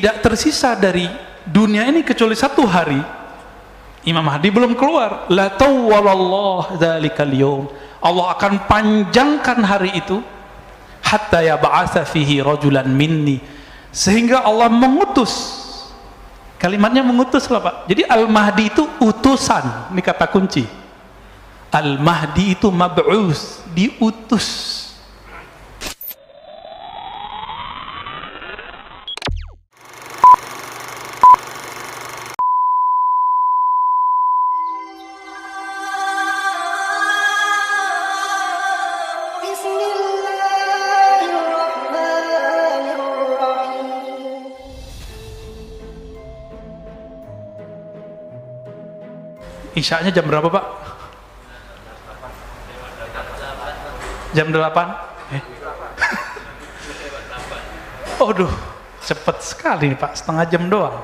tidak tersisa dari dunia ini kecuali 1 hari. Imam Mahdi belum keluar. La tawwalallahu dzalikal yaum. Allah akan panjangkan hari itu hatta yab'atsa fihi rajulan minni, sehingga Allah mengutus. Kalimatnya mengutus lah Pak. Jadi Al-Mahdi itu utusan, ini kata kunci. Al-Mahdi itu mab'us, diutus. Isya'nya jam berapa Pak? Jam 8? Aduh, cepat sekali nih Pak, setengah jam doang.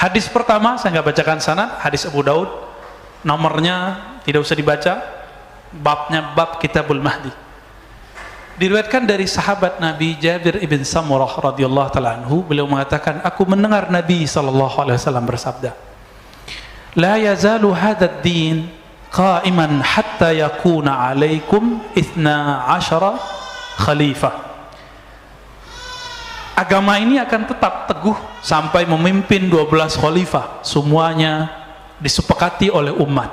Hadis pertama, saya nggak bacakan sanad, hadis Abu Daud, nomornya tidak usah dibaca, babnya bab Kitabul Mahdi. Diriwayatkan dari sahabat Nabi Jabir ibn Samurah radhiyallahu ta'ala anhu, beliau mengatakan, aku mendengar Nabi SAW bersabda, la yazalu hadad din qa'iman hatta yakuna alaikum 12 khalifah. Agama ini akan tetap teguh sampai memimpin 12 khalifah, semuanya disepakati oleh umat.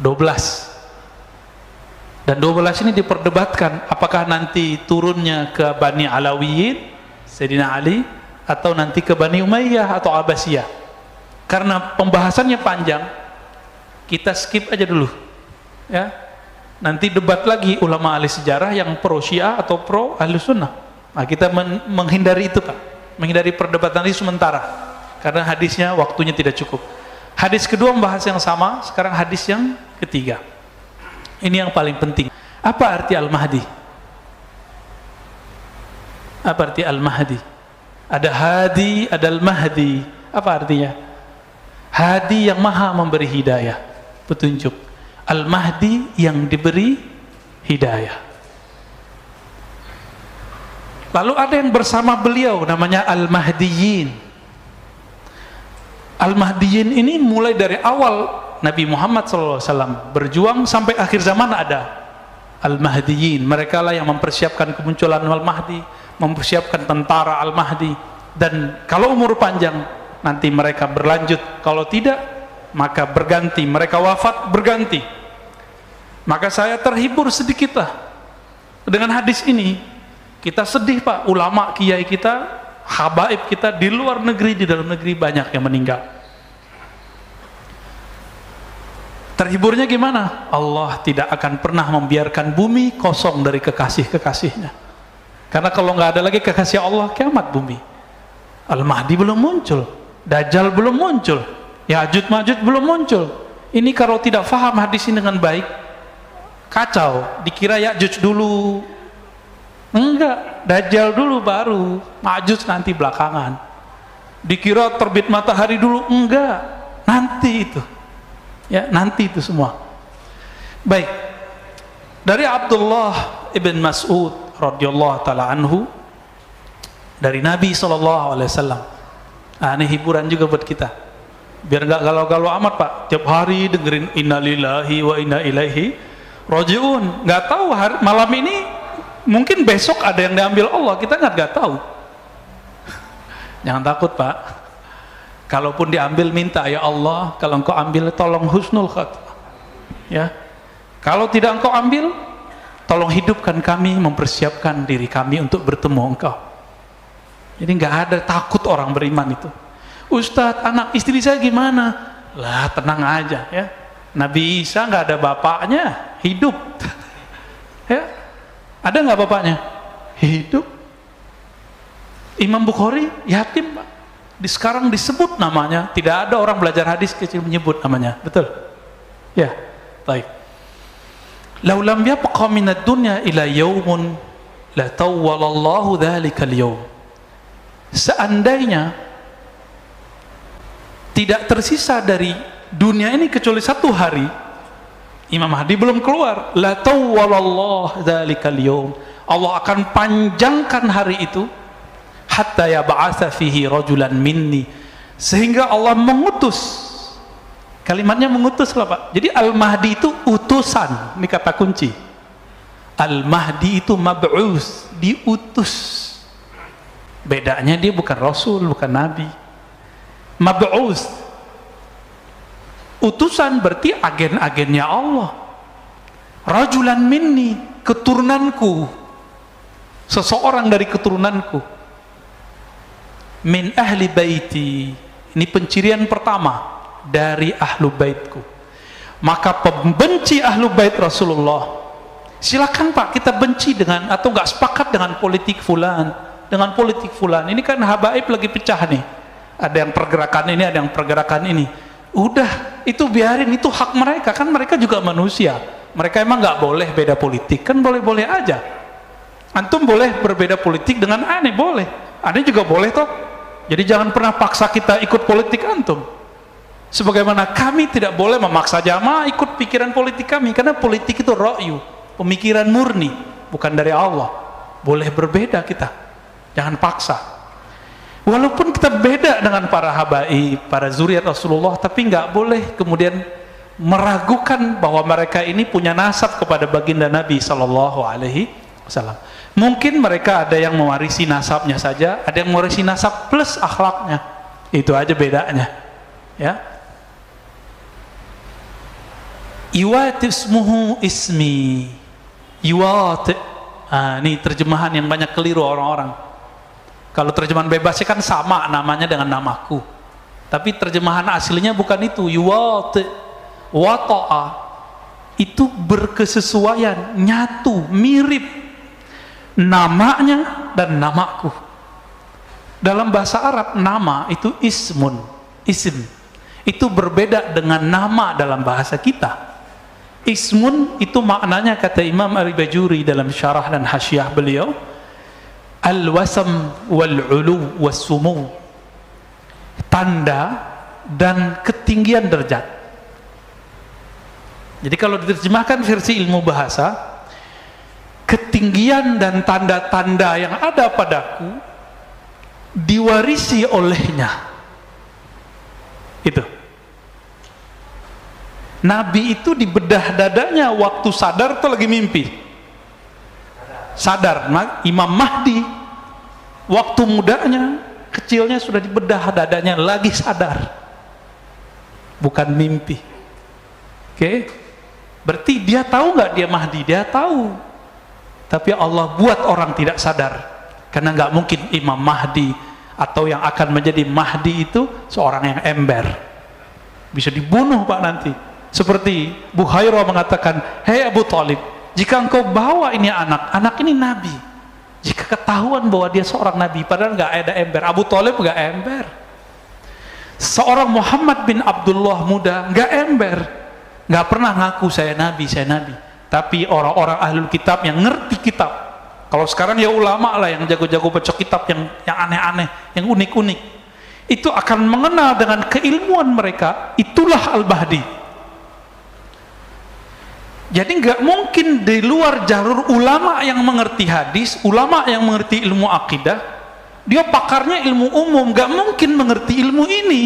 12. Dan 12 ini diperdebatkan apakah nanti turunnya ke Bani Alawiyin, Sayyidina Ali, atau nanti ke Bani Umayyah atau Abbasiyah. Karena pembahasannya panjang, kita skip aja dulu ya. Nanti debat lagi ulama ahli sejarah yang pro Syiah atau pro ahli sunnah. Nah, kita menghindari itu Pak, menghindari perdebatan itu sementara karena hadisnya waktunya tidak cukup. Hadis kedua membahas yang sama, sekarang hadis yang ketiga. Ini yang paling penting. Apa arti Al-Mahdi? Apa arti Al-Mahdi? Ada Hadi, ada Al-Mahdi. Apa artinya? Hadi yang maha memberi hidayah, petunjuk. Al-Mahdi yang diberi hidayah. Lalu ada yang bersama beliau namanya Al-Mahdiyin. Al-Mahdiyin ini mulai dari awal Nabi Muhammad SAW berjuang sampai akhir zaman ada Al-Mahdiyin. Mereka lah yang mempersiapkan kemunculan Al-Mahdi, mempersiapkan tentara Al-Mahdi. Dan kalau umur panjang nanti mereka berlanjut, kalau tidak maka berganti, mereka wafat berganti. Maka saya terhibur sedikit lah dengan hadis ini. Kita sedih Pak, ulama kiai kita, habaib kita di luar negeri, di dalam negeri banyak yang meninggal. Terhiburnya gimana? Allah tidak akan pernah membiarkan bumi kosong dari kekasih-kekasihnya. Karena kalau nggak ada lagi kekasih Allah, kiamat bumi. Al-Mahdi belum muncul, Dajjal belum muncul, Ya'juj Ma'juj belum muncul. Ini kalau tidak faham hadis ini dengan baik, kacau. Dikira Ya'juj dulu, enggak, Dajjal dulu baru, Ma'juj nanti belakangan. Dikira terbit matahari dulu, enggak, nanti itu. Ya, nanti itu semua. Baik. Dari Abdullah ibn Mas'ud radhiyallahu taala anhu, dari Nabi SAW. Nah, ini hiburan juga buat kita, biar nggak galau-galau amat Pak. Tiap hari dengerin innalillahi wa inna ilaihi rajiun. Nggak tahu malam ini mungkin besok ada yang diambil Allah, kita nggak tahu. Jangan takut Pak. Kalaupun diambil, minta, ya Allah, kalau engkau ambil tolong husnul khatimah ya. Kalau tidak engkau ambil, tolong hidupkan kami, mempersiapkan diri kami untuk bertemu engkau. Jadi nggak ada takut orang beriman itu. Ustadz, anak istri saya gimana? Lah, tenang aja ya. Nabi Isa nggak ada bapaknya, hidup. Ya, ada nggak bapaknya? Hidup. Imam Bukhari yatim Pak. Sekarang disebut namanya, tidak ada orang belajar hadis kecil menyebut namanya, betul? Ya, baik. Laulam yabqa minad dunya ila yaumun la tawwalallahu dzalikal yaum. Seandainya tidak tersisa dari dunia ini kecuali 1 hari, Imam Mahdi belum keluar, la tawwalallahu dzalikal yaum. Allah akan panjangkan hari itu hatta yab'atsa fihi rajulan minni, sehingga Allah mengutus. Kalimatnya mengutus lah Pak. Jadi Al-Mahdi itu utusan, ini kata kunci. Al-Mahdi itu mab'us, diutus. Bedanya dia bukan Rasul, bukan Nabi. Mab'us, utusan berarti agen-agennya Allah. Rajulan minni, keturunanku, seseorang dari keturunanku. Min ahli baiti, ini pencirian pertama, dari ahlu baitku. Maka pembenci ahlu bait Rasulullah, silakan Pak kita benci dengan atau nggak sepakat dengan politik fulan, dengan politik fulan. Ini kan habaib lagi pecah nih, ada yang pergerakan ini, ada yang pergerakan ini. Udah, itu biarin, itu hak mereka, kan mereka juga manusia. Mereka emang nggak boleh beda politik, kan boleh-boleh aja. Antum boleh berbeda politik dengan aneh, boleh. Aneh juga boleh toh. Jadi jangan pernah paksa kita ikut politik antum. Sebagaimana kami tidak boleh memaksa jamaah ikut pikiran politik kami, karena politik itu ra'yu, pemikiran murni, bukan dari Allah. Boleh berbeda kita, jangan paksa. Walaupun kita beda dengan para habaib, para zuriat Rasulullah, tapi nggak boleh kemudian meragukan bahwa mereka ini punya nasab kepada baginda Nabi Sallallahu Alaihi Wasallam. Mungkin mereka ada yang mewarisi nasabnya saja, ada yang mewarisi nasab plus akhlaknya. Itu aja bedanya. Ya. Iwat ismuhu ismi. Iwat. Ini terjemahan yang banyak keliru orang-orang. Kalau terjemahan bebasnya kan sama namanya dengan namaku. Tapi terjemahan aslinya bukan itu. Iwat. Wata'a. Itu berkesesuaian, nyatu, mirip namanya dan namaku. Dalam bahasa Arab nama itu ismun, isim. Itu berbeda dengan nama dalam bahasa kita. Ismun itu maknanya, kata Imam Al-Bajuri dalam syarah dan hasyiah beliau, al-wasam wal-ulu was-sumu, tanda dan ketinggian derajat. Jadi kalau diterjemahkan versi ilmu bahasa, ketinggian dan tanda-tanda yang ada padaku diwarisi olehnya. Itu Nabi itu di bedah dadanya waktu sadar atau lagi mimpi? Sadar. Imam Mahdi waktu mudanya, kecilnya sudah di bedah dadanya, lagi sadar, bukan mimpi. Oke, berarti dia tahu nggak dia Mahdi? Dia tahu, tapi Allah buat orang tidak sadar, karena nggak mungkin Imam Mahdi atau yang akan menjadi Mahdi itu seorang yang ember, bisa dibunuh Pak nanti. Seperti Buhairah mengatakan, hei Abu Talib, jika engkau bawa ini anak ini Nabi, jika ketahuan bahwa dia seorang Nabi, padahal nggak ada ember. Abu Talib nggak ember. Seorang Muhammad bin Abdullah muda nggak ember, nggak pernah ngaku saya Nabi. Tapi orang-orang ahlul kitab yang ngerti kitab, kalau sekarang ya ulama lah yang jago-jago baca kitab, yang aneh-aneh, yang unik-unik, itu akan mengenal dengan keilmuan mereka, itulah Al-Mahdi. Jadi nggak mungkin di luar jalur ulama yang mengerti hadis, ulama yang mengerti ilmu akidah, dia pakarnya ilmu umum, nggak mungkin mengerti ilmu ini.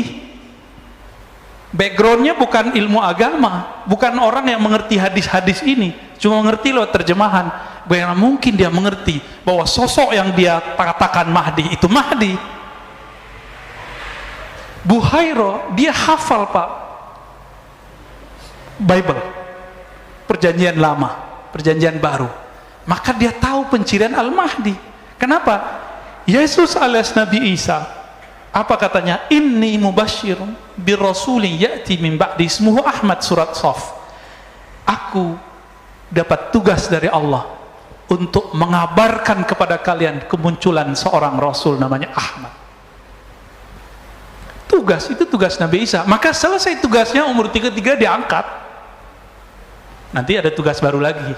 Backgroundnya bukan ilmu agama, bukan orang yang mengerti hadis-hadis ini, cuma mengerti lewat terjemahan. Bagaimana mungkin dia mengerti bahwa sosok yang dia katakan Mahdi itu Mahdi? Buhairah dia hafal Pak Bible, Perjanjian Lama, Perjanjian Baru, maka dia tahu pencirian Al-Mahdi. Kenapa? Yesus alias Nabi Isa, apa katanya? Inni mubasyirun birrasulin ya'ti min ba'di ismuhu Ahmad, surat Shaf. Aku dapat tugas dari Allah untuk mengabarkan kepada kalian kemunculan seorang Rasul namanya Ahmad. Tugas itu tugas Nabi Isa. Maka selesai tugasnya umur 33 diangkat. Nanti ada tugas baru lagi.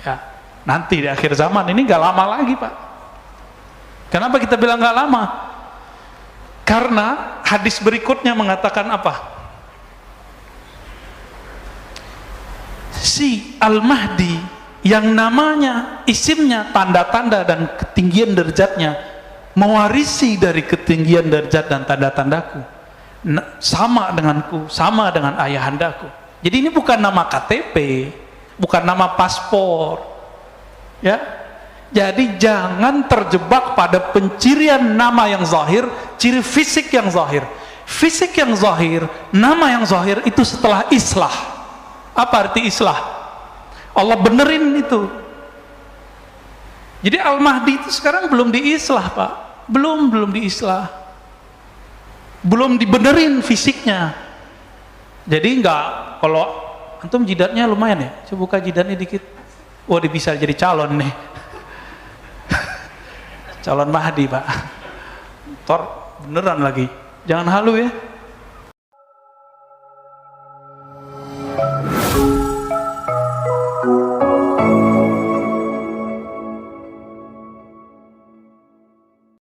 Ya, nanti di akhir zaman ini gak lama lagi Pak. Kenapa kita bilang gak lama? Karena hadis berikutnya mengatakan apa? Si Al-Mahdi yang namanya, isimnya, tanda-tanda dan ketinggian derajatnya mewarisi dari ketinggian derajat dan tanda-tandaku, sama denganku, sama dengan ayahandaku. Jadi ini bukan nama KTP, bukan nama paspor, ya. Jadi jangan terjebak pada pencirian nama yang zahir, ciri fisik yang zahir. Fisik yang zahir, nama yang zahir itu setelah islah. Apa arti islah? Allah benerin itu. Jadi Al-Mahdi itu sekarang belum diislah, Pak. Belum diislah. Belum dibenerin fisiknya. Jadi enggak, kalau antum jidatnya lumayan ya. Coba buka jidatnya dikit. Oh, dia bisa jadi calon nih. Calon Mahdi, Pak. Tor beneran lagi. Jangan halu ya.